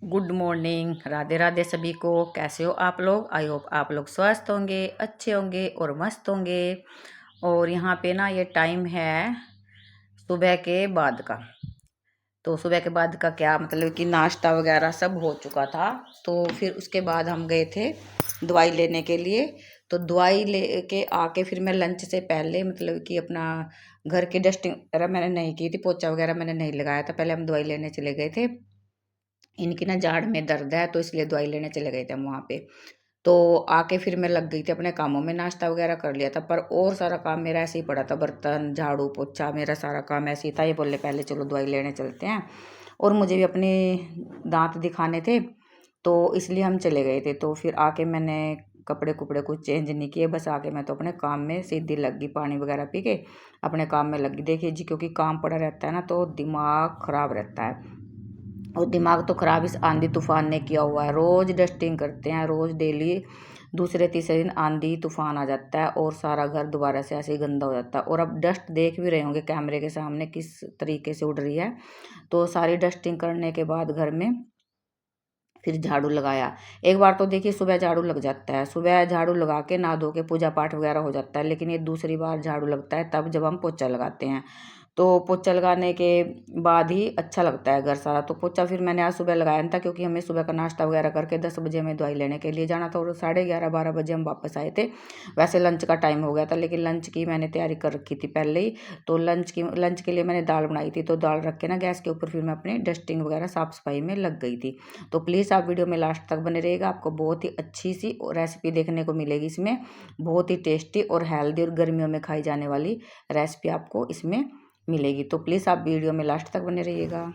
Good morning. Radhe Radhe सभी को। कैसे हो आप लोग? आई होप आप लोग स्वस्थ होंगे, अच्छे होंगे और मस्त होंगे। और यहाँ पे ना ये टाइम है सुबह के बाद का। तो सुबह के बाद का क्या मतलब कि नाश्ता वगैरह सब हो चुका था। तो फिर उसके बाद हम गए थे दवाई लेने के लिए। तो दवाई लेके आके फिर मैं लंच से पहले मतलब कि अपना घर की डस्टिंग वगैरह मैंने नहीं की थी, पोछा वगैरह मैंने नहीं लगाया था। पहले हम दवाई लेने चले गए थे। इनकी ना जाड़ में दर्द है तो इसलिए दवाई लेने चले गए थे हम वहाँ पे। तो आके फिर मैं लग गई थी अपने कामों में, नाश्ता वगैरह कर लिया था, पर और सारा काम मेरा ऐसे ही पड़ा था, बर्तन झाड़ू पोछा मेरा सारा काम ऐसे ही था। ये बोले पहले चलो दवाई लेने चलते हैं, और मुझे भी अपने दांत दिखाने थे तो इसलिए हम चले गए थे। तो फिर आके मैंने कपड़े कुपड़े कुछ चेंज नहीं किए, बस आके मैं तो अपने काम में सीधी लग गई, पानी वगैरह पी के अपने काम में लग गई। देखिए जी, क्योंकि काम पड़ा रहता है ना तो दिमाग खराब रहता है, और दिमाग तो ख़राब इस आंधी तूफान ने किया हुआ है। रोज़ डस्टिंग करते हैं, रोज़ डेली दूसरे तीसरे दिन आंधी तूफान आ जाता है और सारा घर दोबारा से ऐसे ही गंदा हो जाता है। और अब डस्ट देख भी रहे होंगे कैमरे के सामने किस तरीके से उड़ रही है। तो सारी डस्टिंग करने के बाद घर में फिर झाड़ू लगाया। एक बार तो देखिए सुबह झाड़ू लग जाता है, सुबह झाड़ू लगा के नहा धो के पूजा पाठ वगैरह हो जाता है, लेकिन ये दूसरी बार झाड़ू लगता है तब जब हम पोछा लगाते हैं। तो पोछा लगाने के बाद ही अच्छा लगता है घर सारा। तो पोछा फिर मैंने आज सुबह लगाया नहीं था, क्योंकि हमें सुबह का नाश्ता वगैरह करके 10 बजे हमें दवाई लेने के लिए जाना था, और 11:30-12 बजे हम वापस आए थे। वैसे लंच का टाइम हो गया था, लेकिन लंच की मैंने तैयारी कर रखी थी पहले ही। तो लंच के लिए मैंने दाल बनाई थी, तो दाल रख के ना गैस के ऊपर फिर मैं अपनी डस्टिंग वगैरह साफ़ सफाई में लग गई थी। तो प्लीज़ आप वीडियो में लास्ट तक बने रहिएगा, आपको बहुत ही अच्छी सी रेसिपी देखने को मिलेगी इसमें। बहुत ही टेस्टी और हेल्दी और गर्मियों में खाई जाने वाली रेसिपी आपको इसमें मिलेगी। तो प्लीज़ आप वीडियो में लास्ट तक बने रहिएगा।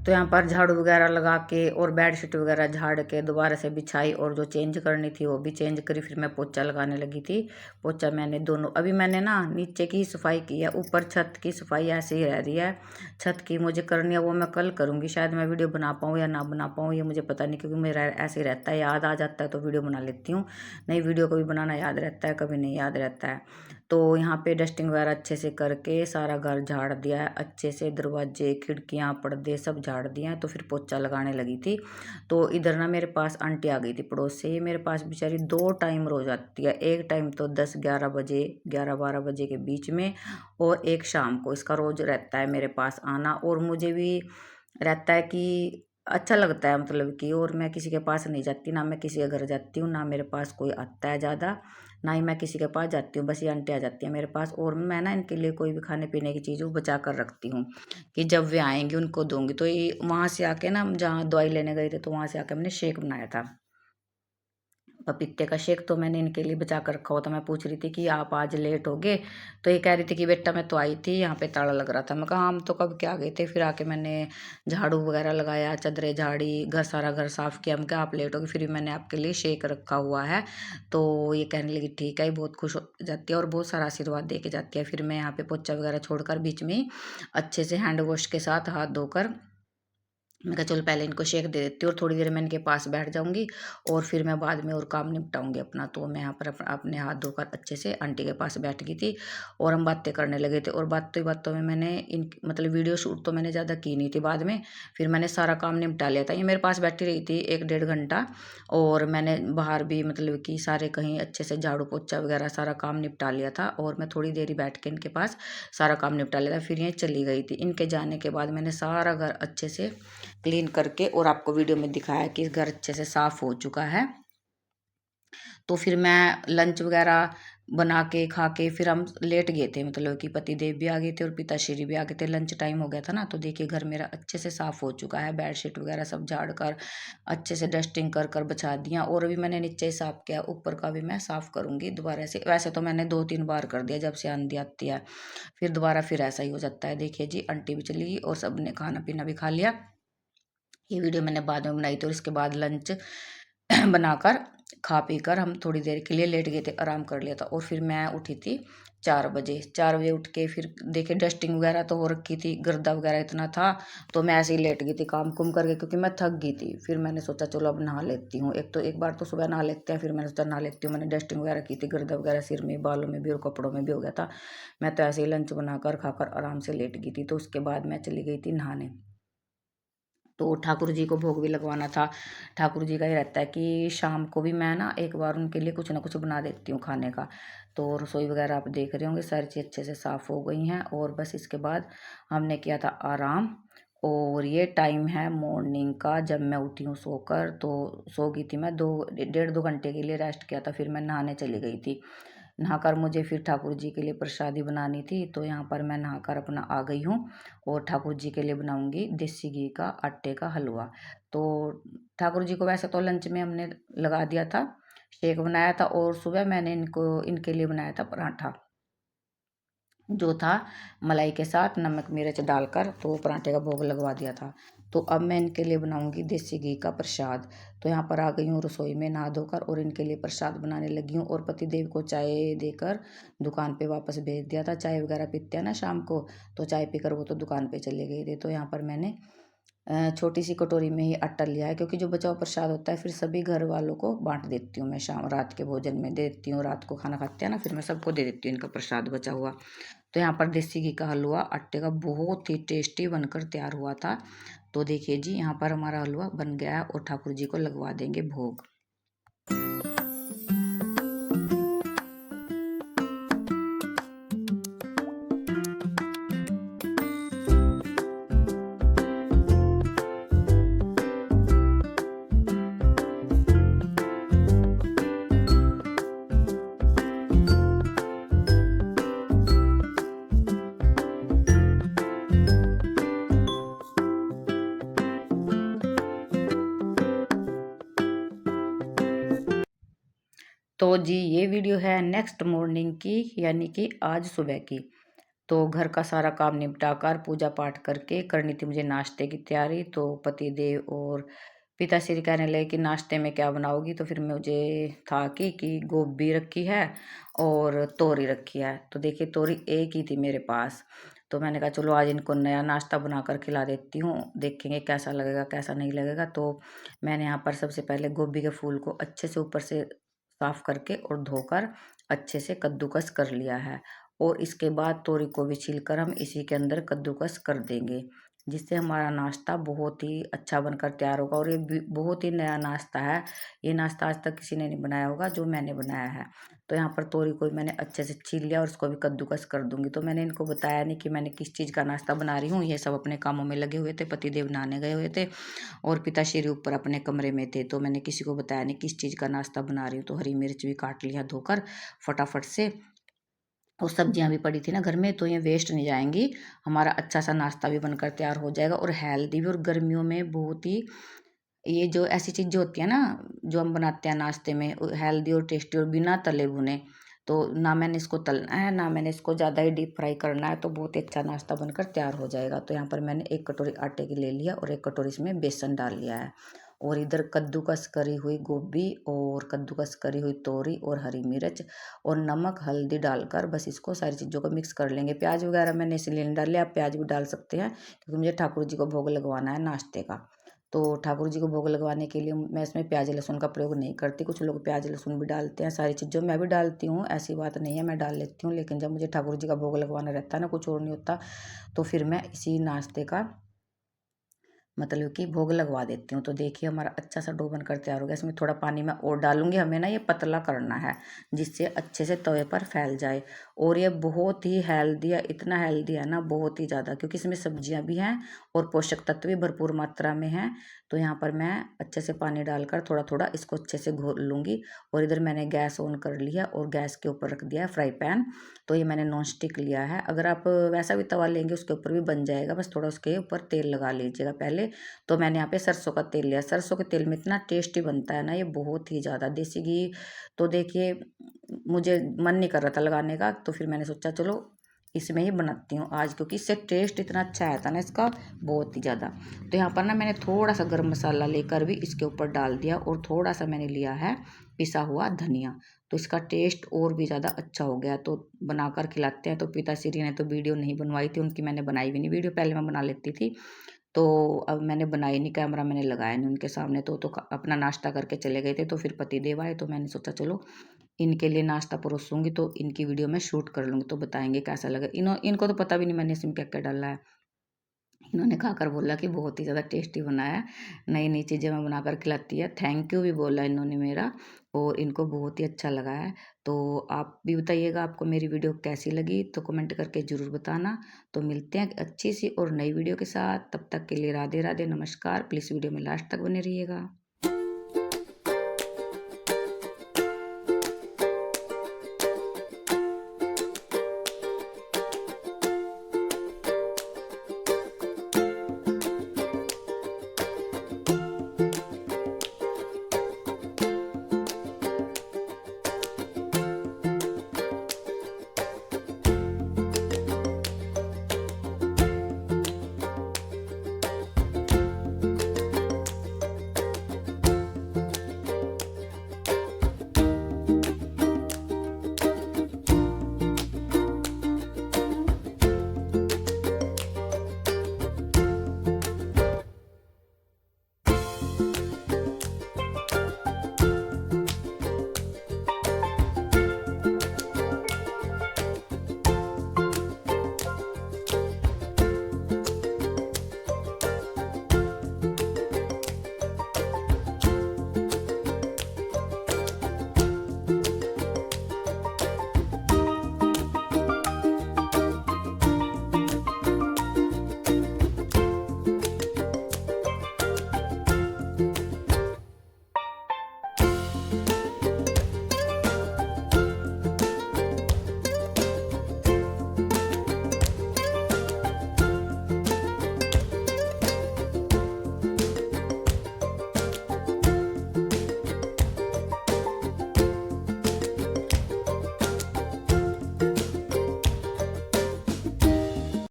तो यहाँ पर झाड़ू वगैरह लगा के और बेडशीट वगैरह झाड़ के दोबारा से बिछाई और जो चेंज करनी थी वो भी चेंज करी। फिर मैं पोछा लगाने लगी थी। पोछा मैंने दोनों अभी मैंने ना नीचे की सफाई की है, ऊपर छत की सफाई ऐसे ही रह रही है। छत की मुझे करनी है, वो मैं कल करूँगी। शायद मैं वीडियो बना पाऊँ या ना बना पाऊँ, ये मुझे पता नहीं, क्योंकि मेरा ऐसे ही रहता है, याद आ जाता है तो वीडियो बना लेती हूँ। नहीं, वीडियो कभी बनाना याद रहता है, कभी नहीं याद रहता है। तो यहाँ पे डस्टिंग वगैरह अच्छे से करके सारा घर झाड़ दिया है अच्छे से, दरवाजे खिड़कियाँ पर्दे सब झाड़ दिए हैं। तो फिर पोछा लगाने लगी थी। तो इधर ना मेरे पास आंटी आ गई थी पड़ोस से। ये मेरे पास बेचारी 2 टाइम रोज आती है, एक टाइम तो 10-11 बजे 11-12 बजे के बीच में, और एक शाम को। इसका रोज रहता है मेरे पास आना, और मुझे भी रहता है कि अच्छा लगता है, मतलब कि। और मैं किसी के पास नहीं जाती, ना मैं किसी के घर जाती हूँ, ना मेरे पास कोई आता है ज़्यादा, ना ही मैं किसी के पास जाती हूँ। बस ये आंटी आ जाती है मेरे पास, और मैं ना इनके लिए कोई भी खाने पीने की चीज़ वो बचा कर रखती हूँ कि जब वे आएंगे उनको दूंगी। तो ये वहाँ से आके ना, हम जहाँ दवाई लेने गए थे तो वहाँ से आके हमने शेक बनाया था, पपीते का शेक। तो मैंने इनके लिए बचा कर रखा हुआ था। मैं पूछ रही थी कि आप आज लेट हो गए, तो ये कह रही थी कि बेटा मैं तो आई थी, यहाँ पे ताला लग रहा था। मैं कहा हम तो कब क्या गए थे। फिर आके मैंने झाड़ू वगैरह लगाया, चादरें झाड़ी, घर सारा घर साफ किया। मैं कहा आप लेट हो गए, फिर भी मैंने आपके लिए शेक रखा हुआ है। तो ये कहने लगी ठीक है, बहुत खुश हो जाती है और बहुत सारा आशीर्वाद दे के जाती है। फिर मैं यहाँ पे पोछा वगैरह छोड़कर बीच में ही अच्छे से हैंड वॉश के साथ हाथ धोकर, मैं कहा चलो पहले इनको शेक दे देती हूँ और थोड़ी देर में इनके पास बैठ जाऊंगी, और फिर मैं बाद में और काम निपटाऊंगी अपना। तो मैं यहाँ पर अपने हाथ धोकर अच्छे से आंटी के पास बैठ गई थी, और हम बातें करने लगे थे। और बातों ही बातों में मैंने इन मतलब वीडियो शूट तो मैंने ज़्यादा की नहीं थी, बाद में फिर मैंने सारा काम निपटा लिया था। ये मेरे पास बैठी रही थी 1-1.5 घंटा, और मैंने बाहर भी मतलब कि सारे कहीं अच्छे से झाड़ू पोछा वगैरह सारा काम निपटा लिया था, और मैं थोड़ी देर ही बैठ के इनके पास सारा काम निपटा लिया था। फिर ये चली गई थी। इनके जाने के बाद मैंने सारा घर अच्छे से क्लीन करके, और आपको वीडियो में दिखाया कि घर अच्छे से साफ हो चुका है। तो फिर मैं लंच वगैरह बना के खा के फिर हम लेट गए थे, मतलब कि पति देव भी आ गए थे और पिताश्री भी आ गए थे। लंच टाइम हो गया था ना। तो देखिए घर मेरा अच्छे से साफ हो चुका है, बेडशीट वगैरह सब झाड़ कर अच्छे से डस्टिंग कर कर बिछा दिया। और अभी मैंने नीचे साफ किया, ऊपर का भी मैं साफ करूंगी दोबारा से। वैसे तो मैंने 2-3 बार कर दिया जब से आंधी आती है, फिर दोबारा फिर ऐसा ही हो जाता है। देखिए जी आंटी भी चली गई और सबने खाना पीना भी खा लिया। ये वीडियो मैंने बाद में बनाई थी, और इसके बाद लंच बनाकर खा पी कर हम थोड़ी देर के लिए लेट गए थे, आराम कर लिया था। और फिर मैं उठी थी 4 बजे। 4 बजे उठ के फिर देखे डस्टिंग वगैरह तो हो रखी थी, गर्दा वगैरह इतना था, तो मैं ऐसे ही लेट गई थी काम कुम करके, क्योंकि मैं थक गई थी। फिर मैंने सोचा चलो अब नहा लेती हूँ। एक बार तो सुबह नहा लेते हैं, फिर मैंने सोचा नहा लेती हूँ। मैंने डस्टिंग वगैरह की थी, गर्दा वगैरह सिर में बालों में भी और कपड़ों में भी हो गया था। मैं तो ऐसे ही लंच बनाकर खाकर आराम से लेट गई थी। तो उसके बाद मैं चली गई थी नहाने। तो ठाकुर जी को भोग भी लगवाना था। ठाकुर जी का ही रहता है कि शाम को भी मैं ना एक बार उनके लिए कुछ ना कुछ बना देती हूँ खाने का। तो रसोई वगैरह आप देख रहे होंगे सारी चीज़ अच्छे से साफ़ हो गई हैं, और बस इसके बाद हमने किया था आराम। और ये टाइम है मॉर्निंग का, जब मैं उठी हूँ सोकर। तो सो गई थी मैं 1.5-2 घंटे के लिए रेस्ट किया था, फिर मैं नहाने चली गई थी। नहाकर मुझे फिर ठाकुर जी के लिए प्रसादी बनानी थी, तो यहाँ पर मैं नहाकर अपना आ गई हूँ, और ठाकुर जी के लिए बनाऊंगी देसी घी का आटे का हलवा। तो ठाकुर जी को वैसे तो लंच में हमने लगा दिया था, शेक बनाया था, और सुबह मैंने इनके लिए बनाया था पराठा, जो था मलाई के साथ नमक मिर्च डालकर। तो पराठे का भोग लगवा दिया था। तो अब मैं इनके लिए बनाऊंगी देसी घी का प्रसाद। तो यहाँ पर आ गई हूँ रसोई में नहा धोकर, और इनके लिए प्रसाद बनाने लगी हूँ। और पतिदेव को चाय देकर दुकान पे वापस भेज दिया था। चाय वगैरह पीते हैं ना शाम को, तो चाय पीकर वो तो दुकान पे चले गए थे। तो यहाँ पर मैंने छोटी सी कटोरी में ही आटा लिया है, क्योंकि जो बचा हुआ प्रसाद होता है फिर सभी घर वालों को बांट देती हूँ मैं। शाम रात के भोजन में दे देती हूँ, रात को खाना खाते हैं ना, फिर मैं सबको दे देती हूँ इनका प्रसाद बचा हुआ। तो यहाँ पर देसी घी का हलवा आटे का बहुत ही टेस्टी बनकर तैयार हुआ था। तो देखिए जी यहाँ पर हमारा हलवा बन गया है, और ठाकुर जी को लगवा देंगे भोग। तो जी ये वीडियो है नेक्स्ट मॉर्निंग की, यानी कि आज सुबह की। तो घर का सारा काम निपटा कर पूजा पाठ करके करनी थी मुझे नाश्ते की तैयारी। तो पति देव और पिताश्री कहने लगे कि नाश्ते में क्या बनाओगी, तो फिर मुझे था कि गोभी रखी है और तोरी रखी है। तो देखिए तोरी एक ही थी मेरे पास, तो मैंने कहा चलो आज इनको नया नाश्ता बनाकर खिला देती हूँ, देखेंगे कैसा लगेगा कैसा नहीं लगेगा। तो मैंने यहाँ पर सबसे पहले गोभी के फूल को अच्छे से ऊपर से साफ करके और धोकर अच्छे से कद्दूकस कर लिया है। और इसके बाद तोरी को भी छीलकर हम इसी के अंदर कद्दूकस कर देंगे, जिससे हमारा नाश्ता बहुत ही अच्छा बनकर तैयार होगा। और ये बहुत ही नया नाश्ता है, ये नाश्ता आज तक किसी ने नहीं बनाया होगा जो मैंने बनाया है। तो यहाँ पर तोरी को मैंने अच्छे से छील लिया और उसको भी कद्दूकस कर दूंगी। तो मैंने इनको बताया नहीं कि मैंने किस चीज़ का नाश्ता बना रही हूँ, ये सब अपने कामों में लगे हुए थे, पतिदेव नहाने गए हुए थे और पिताश्री ऊपर अपने कमरे में थे। तो मैंने किसी को बताया नहीं किस चीज़ का नाश्ता बना रही हूँ। तो हरी मिर्च भी काट लिया धोकर फटाफट से, और सब्जियां भी पड़ी थी ना घर में, तो ये वेस्ट नहीं जाएंगी, हमारा अच्छा सा नाश्ता भी बनकर तैयार हो जाएगा और हेल्दी भी। और गर्मियों में बहुत ही ये जो ऐसी चीज़ें होती है ना जो हम बनाते हैं नाश्ते में, हेल्दी और टेस्टी और बिना तले भुने, तो ना मैंने इसको तलना है ना मैंने इसको ज़्यादा ही डीप फ्राई करना है, तो बहुत ही अच्छा नाश्ता बनकर तैयार हो जाएगा। तो यहाँ पर मैंने एक कटोरी आटे की ले लिया और एक कटोरी इसमें बेसन डाल लिया है। और इधर कद्दूकस करी हुई गोभी और कद्दूकस करी हुई तोरी और हरी मिर्च और नमक हल्दी डालकर बस इसको सारी चीज़ों को मिक्स कर लेंगे। प्याज वगैरह मैंने इसलिए नहीं डाले, आप प्याज भी डाल सकते हैं क्योंकि मुझे ठाकुर जी को भोग लगवाना है नाश्ते का। तो ठाकुर जी को भोग लगवाने के लिए मैं इसमें प्याज लहसुन का प्रयोग नहीं करती। कुछ लोग प्याज लहसुन भी डालते हैं, सारी चीज़ों मैं भी डालती हूँ, ऐसी बात नहीं है, मैं डाल लेती हूँ। लेकिन जब मुझे ठाकुर जी का भोग लगवाना रहता है ना, कुछ और नहीं होता, तो फिर मैं इसी नाश्ते का मतलब कि भोग लगवा देती हूँ। तो देखिए हमारा अच्छा सा डो बनकर तैयार हो गया। इसमें थोड़ा पानी मैं और डालूंगी, हमें ना ये पतला करना है जिससे अच्छे से तवे पर फैल जाए। और ये बहुत ही हेल्दी है, इतना हेल्दी है ना बहुत ही ज़्यादा, क्योंकि इसमें सब्जियां भी हैं और पोषक तत्व भी भरपूर मात्रा में हैं। तो यहाँ पर मैं अच्छे से पानी डालकर थोड़ा थोड़ा इसको अच्छे से घोल लूँगी। और इधर मैंने गैस ऑन कर लिया और गैस के ऊपर रख दिया है फ्राई पैन। तो ये मैंने नॉन स्टिक लिया है, अगर आप वैसा भी तवा लेंगे उसके ऊपर भी बन जाएगा, बस थोड़ा उसके ऊपर तेल लगा लीजिएगा पहले। तो मैंने यहाँ पे सरसों का तेल लिया, सरसों के तेल में इतना टेस्टी बनता है ना ये, बहुत ही ज़्यादा देसी घी। तो देखिए मुझे मन नहीं कर रहा था लगाने का, तो फिर मैंने सोचा चलो इसमें ही बनाती हूँ आज, क्योंकि इससे टेस्ट इतना अच्छा आया था ना इसका, बहुत ही ज़्यादा। तो यहाँ पर ना मैंने थोड़ा सा गर्म मसाला लेकर भी इसके ऊपर डाल दिया और थोड़ा सा मैंने लिया है पिसा हुआ धनिया, तो इसका टेस्ट और भी ज़्यादा अच्छा हो गया। तो बनाकर खिलाते हैं। तो पिताश्री ने तो वीडियो नहीं बनवाई थी उनकी, मैंने बनाई भी नहीं वीडियो, पहले मैं बना लेती थी। तो अब मैंने बनाई नहीं, कैमरा मैंने लगाया नहीं उनके सामने, तो अपना नाश्ता करके चले गए थे। तो फिर पति देव आए तो मैंने सोचा चलो इनके लिए नाश्ता परोसूंगी, तो इनकी वीडियो मैं शूट कर लूँगी तो बताएंगे कैसा लगा। इनको तो पता भी नहीं मैंने इसमें क्या क्या डाला है। इन्होंने खाकर बोला कि बहुत ही ज़्यादा टेस्टी बना है, नई नई चीज़ें मैं बनाकर खिलाती है, थैंक यू भी बोला इन्होंने मेरा, और इनको बहुत ही अच्छा लगा है। तो आप भी बताइएगा आपको मेरी वीडियो कैसी लगी, तो कमेंट करके ज़रूर बताना। तो मिलते हैं अच्छी सी और नई वीडियो के साथ, तब तक के लिए राधे राधे नमस्कार। प्लीज़ वीडियो में लास्ट तक बने रहिएगा।